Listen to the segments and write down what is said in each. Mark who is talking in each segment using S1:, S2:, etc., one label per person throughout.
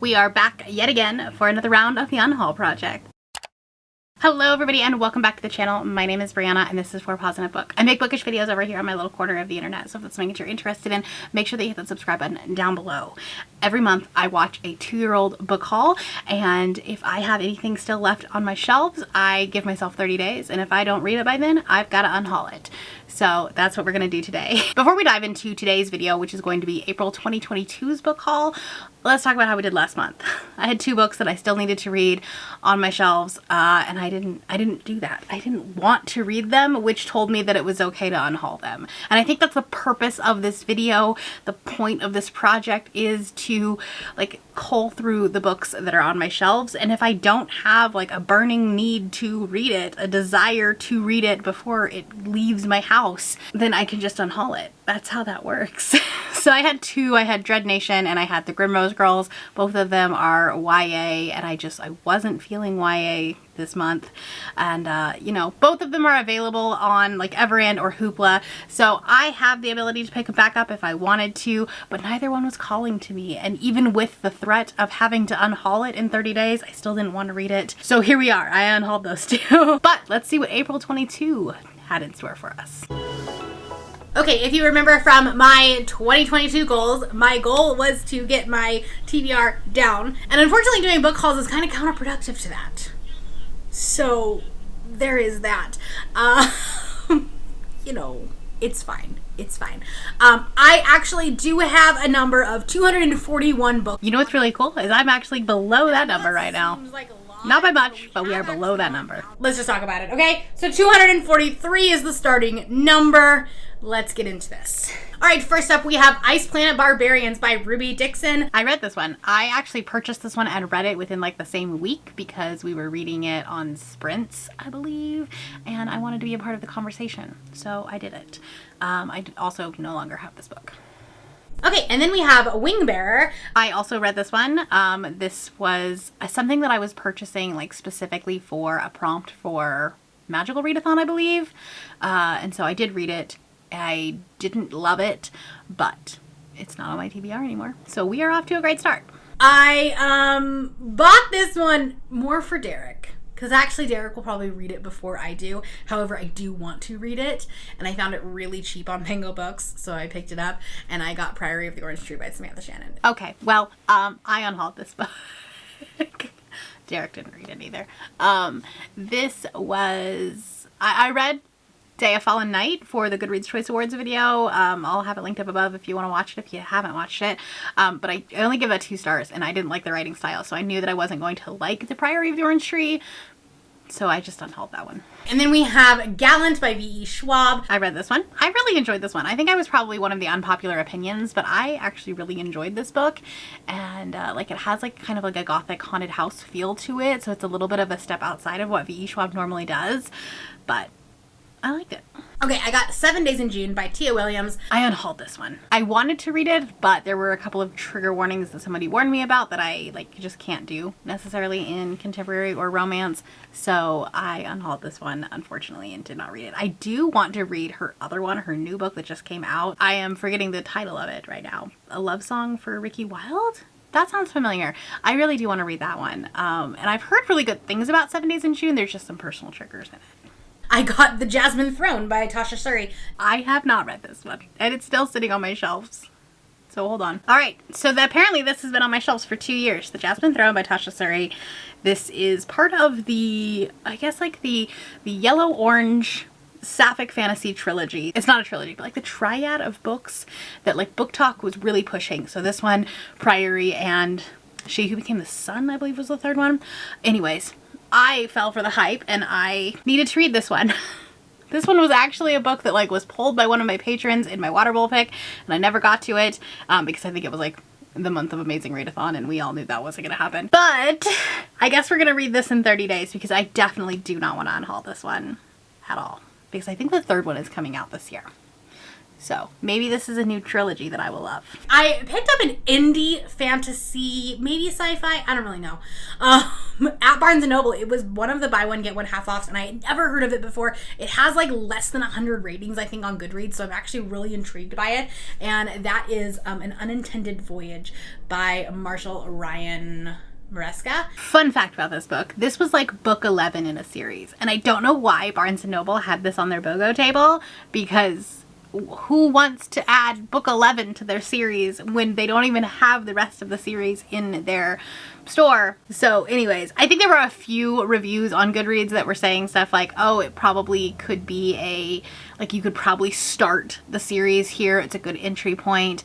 S1: We are back yet again for another round of the Unhaul project. Hello everybody and welcome back to the channel. My name is Brianna and this is For Pause in a Book. I make bookish videos over here on my little corner of the internet, so if that's something that you're interested in, make sure that you hit that subscribe button down below. Every month I watch a 2-year-old book haul, and if I have anything still left on my shelves, I give myself 30 days, and if I don't read it by then, I've got to unhaul it. So that's what we're going to do today. Before we dive into today's video, which is going to be April 2022's book haul, let's talk about how we did last month. I had 2 books that I still needed to read on my shelves, and I didn't do that. I didn't want to read them, which told me that it was okay to unhaul them. And I think that's the purpose of this video. The point of this project is to like cull through the books that are on my shelves, and if I don't have like a burning need to read it, a desire to read it before it leaves my house, then I can just unhaul it. That's how that works. So I had 2. I had Dread Nation and I had The Grimrose Girls. Both of them are YA, and I wasn't feeling YA this month, and you know, both of them are available on like Everand or Hoopla, so I have the ability to pick them back up if I wanted to, but neither one was calling to me, and even with the threat of having to unhaul it in 30 days, I still didn't want to read it. So here we are. I unhauled those 2. But let's see what April 22 had in store for us. Okay, if you remember from my 2022 goals, my goal was to get my TBR down, and unfortunately doing book hauls is kind of counterproductive to that. So there is that. You know, it's fine. It's fine. I actually do have a number of 241 books. You know what's really cool is I'm actually below that number right now. Like not by much, but we are below that number. Let's just talk about it, okay? So 243 is the starting number. Let's get into this. All right, first up we have Planet Barbarians by Ruby Dixon. I read this one. I actually purchased this one and read it within like the same week because we were reading it on sprints, I believe, and I wanted to be a part of the conversation, so I did it. I also no longer have this book. Okay, and then we have Wingbearer. I also read this one. This was something that I was purchasing like specifically for a prompt for Magical Readathon, I believe. And so I did read it. I didn't love it, but it's not on my TBR anymore. So we are off to a great start. I bought this one more for Derek, because actually Derek will probably read it before I do. However, I do want to read it, and I found it really cheap on Pango Books, so I picked it up, and I got Priory of the Orange Tree by Samantha Shannon. Okay, well, I unhauled this book. Derek didn't read it either. This was, I read Day of Fallen Night for the Goodreads Choice Awards video. I'll have it linked up above if you want to watch it if you haven't watched it. But I only give it 2 stars, and I didn't like the writing style, so I knew that I wasn't going to like the Priory of the Orange Tree, so I just unhauled that one. And then we have Gallant by V.E. Schwab. I read this one. I really enjoyed this one. I think I was probably one of the unpopular opinions, but I actually really enjoyed this book, and like it has like kind of like a gothic haunted house feel to it, so it's a little bit of a step outside of what V.E. Schwab normally does, but I liked it. Okay, I got 7 Days in June by Tia Williams. I unhauled this one. I wanted to read it, but there were a couple of trigger warnings that somebody warned me about that I like just can't do necessarily in contemporary or romance. So I unhauled this one, unfortunately, and did not read it. I do want to read her other one, her new book that just came out. I am forgetting the title of it right now. A Love Song for Ricky Wilde? That sounds familiar. I really do want to read that one. And I've heard really good things about 7 Days in June. There's just some personal triggers in it. I got The Jasmine Throne by Tasha Suri. I have not read this one, and it's still sitting on my shelves. So hold on. All right, so apparently this has been on my shelves for 2 years. The Jasmine Throne by Tasha Suri. This is part of the, I guess like the yellow-orange sapphic fantasy trilogy. It's not a trilogy, but like the triad of books that like Book Talk was really pushing. So this one, Priory, and She Who Became the Sun, I believe was the 3rd one. Anyways, I fell for the hype and I needed to read this one. This one was actually a book that like was pulled by one of my patrons in my water bowl pick, and I never got to it because I think it was like the month of Amazing Readathon and we all knew that wasn't going to happen. But I guess we're going to read this in 30 days because I definitely do not want to unhaul this one at all, because I think the 3rd one is coming out this year. So maybe this is a new trilogy that I will love. I picked up an indie fantasy, maybe sci-fi, I don't really know, at Barnes & Noble. It was one of the buy one get one half offs, and I had never heard of it before. It has like less than 100 ratings, I think, on Goodreads, so I'm actually really intrigued by it. And that is An Unintended Voyage by Marshall Ryan Maresca. Fun fact about this book, this was like book 11 in a series, and I don't know why Barnes & Noble had this on their BOGO table, because who wants to add book 11 to their series when they don't even have the rest of the series in their store? So anyways, I think there were a few reviews on Goodreads that were saying stuff like, oh, it probably could be like you could probably start the series here, it's a good entry point.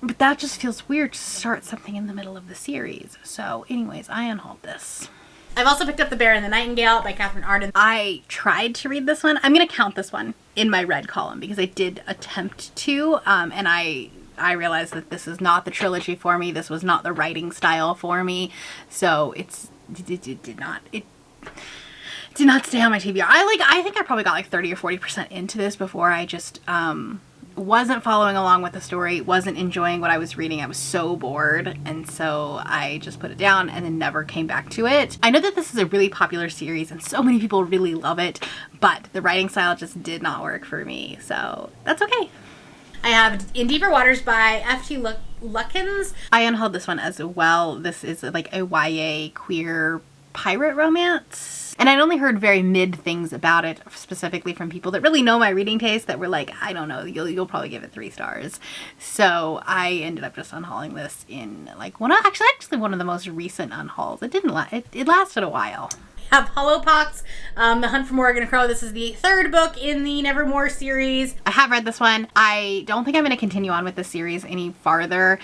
S1: But that just feels weird to start something in the middle of the series. So anyways, I unhauled this. I've also picked up The Bear and the Nightingale by Catherine Arden. I tried to read this one. I'm going to count this one in my red column because I did attempt to, and I realized that this is not the trilogy for me. This was not the writing style for me. So it did not stay on my TBR. I think I probably got like 30 or 40% into this before I just wasn't following along with the story, wasn't enjoying what I was reading. I was so bored, and so I just put it down and then never came back to it. I know that this is a really popular series and so many people really love it, but the writing style just did not work for me, so that's okay. I have In Deeper Waters by F.T. Luckins. I unhauled this one as well. This is like a YA queer pirate romance. And I'd only heard very mid things about it, specifically from people that really know my reading taste, that were like, I don't know, you'll probably give it 3 stars. So I ended up just unhauling this in like actually one of the most recent unhauls. It didn't it lasted a while. Have Hollow Pox, The Hunt for Morgan Crow. This is the 3rd book in the Nevermore series. I have read this one. I don't think I'm going to continue on with the series any farther.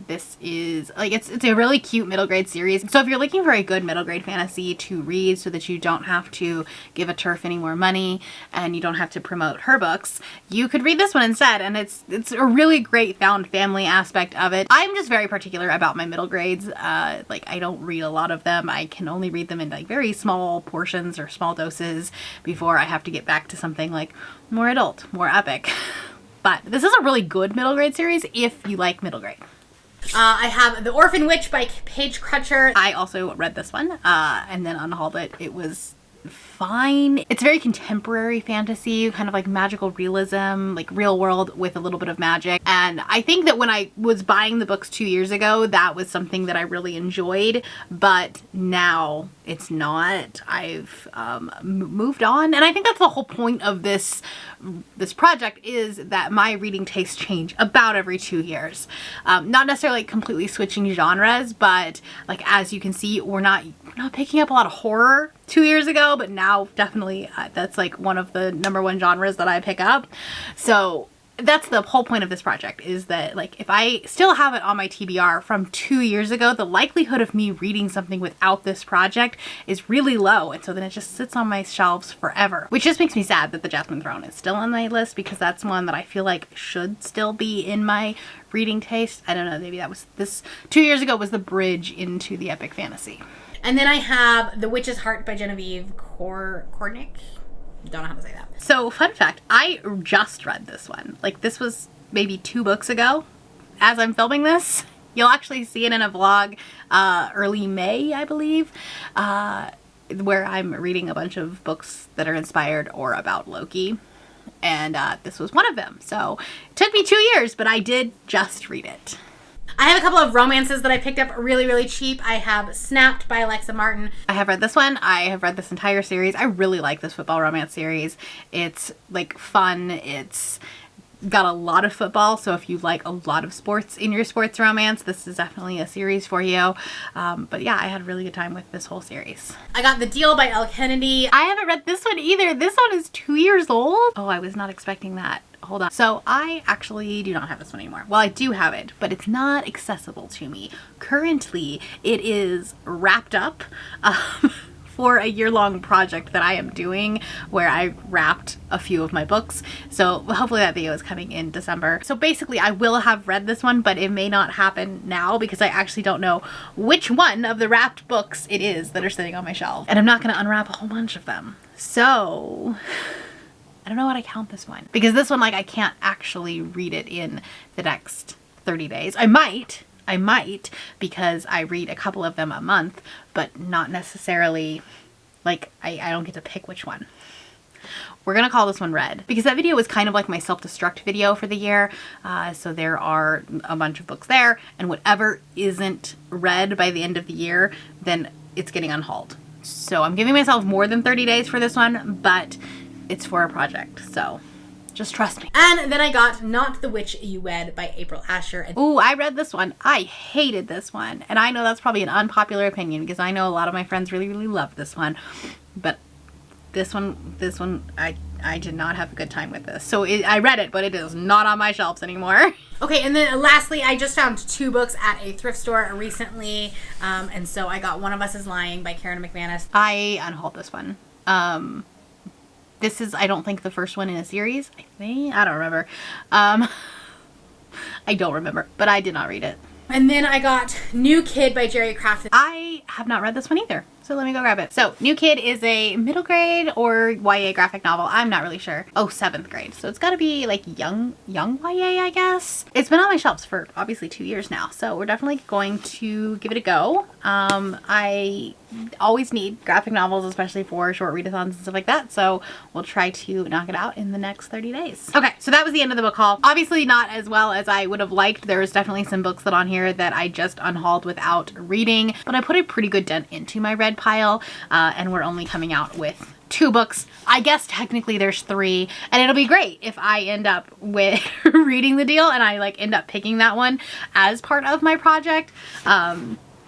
S1: This is like, it's a really cute middle grade series. So if you're looking for a good middle grade fantasy to read so that you don't have to give a TERF any more money and you don't have to promote her books, you could read this one instead. And it's a really great found family aspect of it. I'm just very particular about my middle grades. Like, I don't read a lot of them. I can only read them in like very small portions or small doses before I have to get back to something like more adult, more epic. But this is a really good middle grade series if you like middle grade. I have The Orphan Witch by Paige Crutcher. I also read this one and then unhauled it. It was fine. It's very contemporary fantasy, kind of like magical realism, like real world with a little bit of magic. And I think that when I was buying the books 2 years ago, that was something that I really enjoyed, but now it's not. I've moved on, and I think that's the whole point of this project, is that my reading tastes change about every 2 years. Not necessarily completely switching genres, but like, as you can see, we're not picking up a lot of horror 2 years ago, but now definitely that's like one of the #1 genres that I pick up. So that's the whole point of this project, is that like, if I still have it on my TBR from 2 years ago, the likelihood of me reading something without this project is really low, and so then it just sits on my shelves forever, which just makes me sad that the Jasmine Throne is still on my list, because that's one that I feel like should still be in my reading taste. I don't know, maybe that was, this 2 years ago was the bridge into the epic fantasy. And then I have The Witch's Heart by Genevieve Kornick. Don't know how to say that. So, fun fact, I just read this one. Like, this was maybe 2 books ago as I'm filming this. You'll actually see it in a vlog early May, I believe, where I'm reading a bunch of books that are inspired or about Loki. And this was one of them. So, it took me 2 years, but I did just read it. I have a couple of romances that I picked up really, really cheap. I have Snapped by Alexa Martin. I have read this one. I have read this entire series. I really like this football romance series. It's like fun. It's got a lot of football, so if you like a lot of sports in your sports romance, this is definitely a series for you. But yeah, I had a really good time with this whole series. I got The Deal by Elle Kennedy. I haven't read this one either. This one is 2 years old. Oh, I was not expecting that. Hold on. So I actually do not have this one anymore. Well, I do have it, but it's not accessible to me. Currently, it is wrapped up for a year-long project that I am doing, where I wrapped a few of my books. So hopefully that video is coming in December. So basically, I will have read this one, but it may not happen now because I actually don't know which one of the wrapped books it is that are sitting on my shelf. And I'm not going to unwrap a whole bunch of them. So I don't know how to count this one. Because this one, like, I can't actually read it in the next 30 days. I might, because I read a couple of them a month, but not necessarily, like, I don't get to pick which one. We're gonna call this one Red, because that video was kind of like my self-destruct video for the year. So there are a bunch of books there, and whatever isn't read by the end of the year, then it's getting unhauled. So I'm giving myself more than 30 days for this one, but it's for a project, so just trust me. And then I got Not the Witch You Wed by April Asher. Ooh, I read this one. I hated this one. And I know that's probably an unpopular opinion, because I know a lot of my friends really, really love this one. But this one, I did not have a good time with this. So I read it, but it is not on my shelves anymore. Okay, and then lastly, I just found 2 books at a thrift store recently. And so I got One of Us is Lying by Karen McManus. I unhauled this one. This is, I don't think, the first one in a series. I don't remember. I don't remember, but I did not read it. And then I got New Kid by Jerry Craft. I have not read this one either, so let me go grab it. So New Kid is a middle grade or YA graphic novel. I'm not really sure. Oh, 7th grade. So it's got to be like young YA, I guess. It's been on my shelves for obviously 2 years now, so we're definitely going to give it a go. I always need graphic novels, especially for short readathons and stuff like that, so we'll try to knock it out in the next 30 days. Okay, so that was the end of the book haul. Obviously not as well as I would have liked. There was definitely some books that on here that I just unhauled without reading, but I put a pretty good dent into my red pile, and we're only coming out with 2 books. I guess technically there's 3, and it'll be great if I end up with reading the deal and I like end up picking that one as part of my project.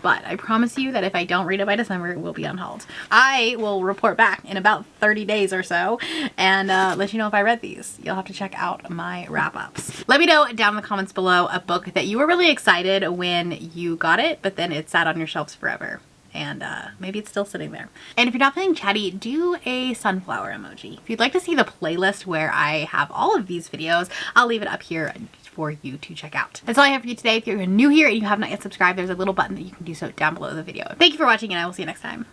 S1: But I promise you that if I don't read it by December, it will be unhauled. I will report back in about 30 days or so and let you know if I read these. You'll have to check out my wrap-ups. Let me know down in the comments below a book that you were really excited when you got it, but then it sat on your shelves forever. And maybe it's still sitting there. And if you're not feeling chatty, do a sunflower emoji. If you'd like to see the playlist where I have all of these videos, I'll leave it up here for you to check out. That's all I have for you today. If you're new here and you have not yet subscribed, there's a little button that you can do so down below the video. Thank you for watching, and I will see you next time.